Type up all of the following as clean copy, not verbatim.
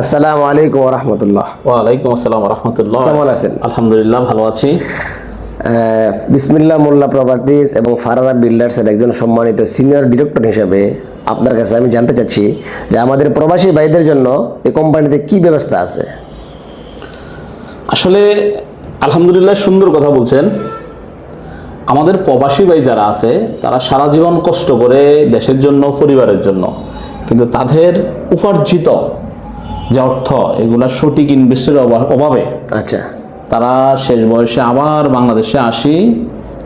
আসসালামু আলাইকুম ওয়া রাহমাতুল্লাহ। ওয়ালাইকুম আসসালাম ওয়া রাহমাতুল্লাহ। কেমন আছেন? আলহামদুলিল্লাহ, ভালো আছি। বিসমিল্লাহ মোল্লা প্রপার্টিজ এবং ফারাদা বিল্ডার্সের একজন সম্মানিত সিনিয়র ডিরেক্টর হিসেবে আপনার কাছে আমি জানতে চাচ্ছি যে আমাদের প্রবাসী ভাইদের জন্য এই কোম্পানিতে কি ব্যবস্থা আছে? আসলে আলহামদুলিল্লাহ, সুন্দর কথা বলছেন। আমাদের প্রবাসী ভাই যারা আছে তারা সারা জীবন কষ্ট করে দেশের জন্য, পরিবারের জন্য, কিন্তু তাদের উপার্জিত যে অর্থ, এগুলা সঠিক ইনভেস্টের অভাবে আচ্ছা, তারা শেষ বয়সে আবার বাংলাদেশে আসি।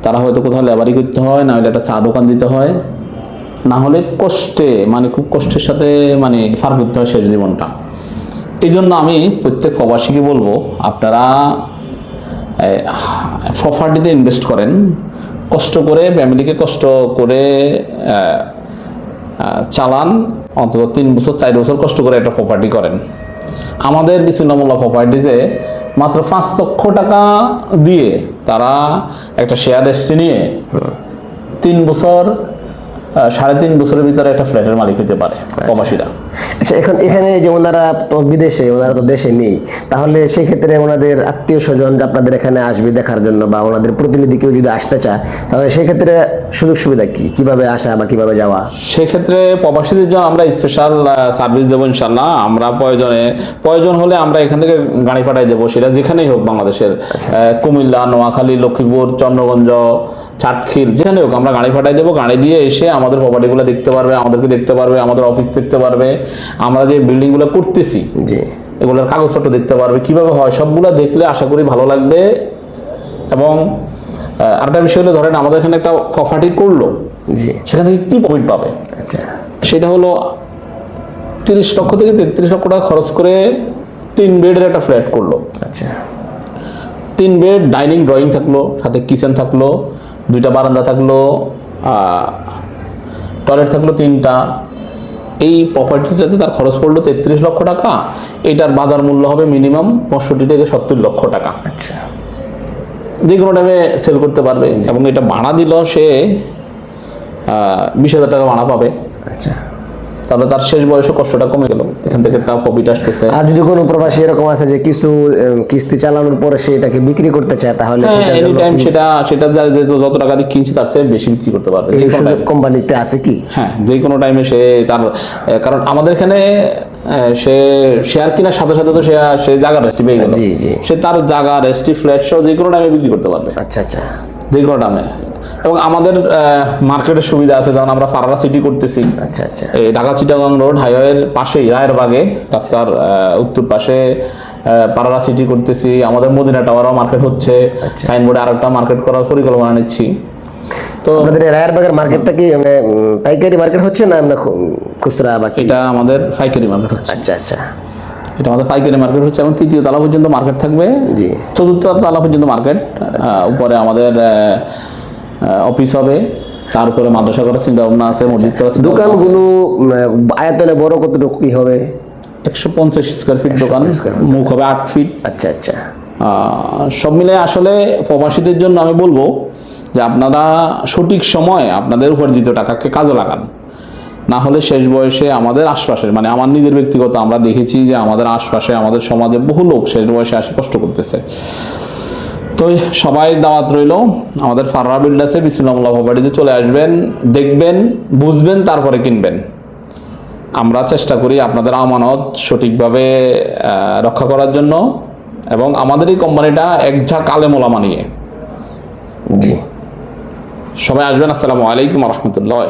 তারা হয়তো কোথাও লেবারি করতে হয়, না হলে একটা চা দোকান দিতে হয়, না হলে কষ্টে, খুব কষ্টের সাথে পার করতে হয় শেষ জীবনটা। এই জন্য আমি প্রত্যেক প্রবাসীকে বলবো, আপনারা প্রপার্টিতে ইনভেস্ট করেন, কষ্ট করে, ফ্যামিলিকে কষ্ট করে চালান। অন্তত 3 বছর 4 বছর কষ্ট করে একটা প্রপার্টি করেন। আমাদের বিসমিল্লাহ প্রপার্টিজে মাত্র 5 লক্ষ টাকা দিয়ে তারা একটা শেয়ার রেজিস্ট্রি নিয়ে 3 বছর 3.5 বছরের ভিতরে একটা ফ্ল্যাটের মালিক হতে পারে প্রবাসীরা। আচ্ছা, এখন এখানে যে ওনারা বিদেশে, ওনারা তো দেশে নেই, তাহলে সেক্ষেত্রে ওনাদের আত্মীয় স্বজন আপনাদের এখানে আসবে দেখার জন্য, বা ওনাদের প্রতিনিধি কেউ যদি আসতে চায়, তাহলে সেক্ষেত্রে সুযোগ সুবিধা কি, কিভাবে আসা বা কিভাবে যাওয়া? সেক্ষেত্রে প্রবাসীদের জন্য আমরা স্পেশাল সার্ভিস দেবো ইনশাল্লাহ। আমরা প্রয়োজন হলে আমরা এখান থেকে গাড়ি পাঠাই দেবো, সেটা যেখানেই হোক বাংলাদেশের। কুমিল্লা, নোয়াখালী, লক্ষ্মীপুর, চন্দ্রগঞ্জ, চাটখিল, যেখানে হোক আমরা গাড়ি পাঠাই দেবো। গাড়ি দিয়ে এসে আমাদের প্রপার্টিগুলো দেখতে পারবে, আমাদেরকে দেখতে পারবে, আমাদের অফিস দেখতে পারবে, আমরা যে বিল্ডিংগুলো করতেছি এগুলোর কাগজপত্র দেখতে পারবে, কিভাবে হয় সবগুলো দেখলে আশা করি ভালো লাগবে। এবং আরেকটা বিষয় হলো, ধরেন আমাদের এখানে একটা প্রপার্টি করলো, সেখান থেকে কি প্রফিট পাবে? আচ্ছা, সেটা হলো 30 লক্ষ থেকে 33 লক্ষ টাকা খরচ করে 3 বেডের একটা ফ্ল্যাট করলো। আচ্ছা, 3 বেড, ডাইনিং ড্রয়িং থাকলো, সাথে কিচেন থাকলো, 2টা বারান্দা থাকলো, টয়লেট থাকলো 3টা। এই প্রপার্টিটাতে তার খরচ পড়লো 33 লক্ষ টাকা। এটার বাজার মূল্য হবে মিনিমাম 65 থেকে 70 লক্ষ টাকা। আচ্ছা, যে কোনো টাইমে সেল করতে পারবে। এবং এটা ভাড়া দিল সে 20,000 টাকা ভাড়া পাবে। আচ্ছা, তাহলে তার শেষ বয়সে কষ্টটা কমে গেল, এখান থেকে তার প্রফিট আসতেছে। আর যদি কোনো প্রবাসী এরকম আছে যে কিছু কিস্তি চালানোর পরে সেটাকে বিক্রি করতে চায়, তাহলে এনি টাইম সেটা যত টাকা দিয়ে কিনছে তার চেয়ে বেশি বিক্রি করতে পারবে। এই সুযোগ কোম্পানিতে আছে কি? হ্যাঁ, যে কোনো টাইমে সে তার, কারণ আমাদের এখানে সে শেয়ার কেনার সাথে সাথে তো সে জায়গা রেস্টি পেয়ে গেল, সে তার জায়গা রেস্টি ফ্ল্যাট সহ যে কোনো টাইমে বিক্রি করতে পারবে। আচ্ছা, আচ্ছা, যে কোনো টাইমে। এবং আমাদের মার্কেটের সুবিধা আছে, যেমন আমরা ফারারা সিটি করতেছি। আচ্ছা, আচ্ছা, এই ঢাকা চিটাগাং রোড হাইওয়ের পাশেই, রায়েরবাগে রাস্তার উত্তর পাশে পারারা সিটি করতেছি। আমাদের মদিনা টাওয়ারও মার্কেট হচ্ছে, সাইনবোর্ডে আরেকটা মার্কেট করার পরিকল্পনা নিচ্ছি। তো আমাদের রায়েরবাগের মার্কেটটা কি পাইকারি মার্কেট হচ্ছে না আমরা খুচরা? বা এটা আমাদের পাইকারি মার্কেট হচ্ছে। আচ্ছা, আচ্ছা, এটা আমাদের পাইকারি মার্কেট হচ্ছে, এবং 3য় তলা পর্যন্ত মার্কেট থাকবে। জি, 4র্থ তলা পর্যন্ত মার্কেট। উপরে আমাদের অফিস হবে, তারপরে মাদ্রাসা করার চিন্তা ভাবনা আছে, মসজিদ করার। দোকানগুলো আয়তনে বড় কতটুকু কি হবে? 150 স্কোয়ার ফিট দোকান, মুখ হবে 8 ফিট। আচ্ছা, আচ্ছা, সব মিলে আসলে প্রবাসীদের জন্য আমি বলবো যে আপনারা সঠিক সময় আপনাদের উপার্জিত টাকাকে কাজে লাগান, না হলে শেষ বয়সে আমাদের আশপাশের, আমার নিজের ব্যক্তিগত, আমরা দেখেছি যে আমাদের আশপাশে, আমাদের সমাজে বহু লোক শেষ বয়সে আসে কষ্ট করতেছে। তো সবাই দাওয়াত রইল, আমাদের ফারারা বিল্ডার্সে বিসমিল্লাহ প্রপার্টিতে চলে আসবেন, দেখবেন, বুঝবেন, তারপরে কিনবেন। আমরা চেষ্টা করি আপনাদের আমানত সঠিকভাবে রক্ষা করার জন্য, এবং আমাদের এই কোম্পানিটা একঝাঁক আলেম ওলামা নিয়ে। জি, সবাই আসবেন। আসসালামু আলাইকুম ওয়া রাহমাতুল্লাহ।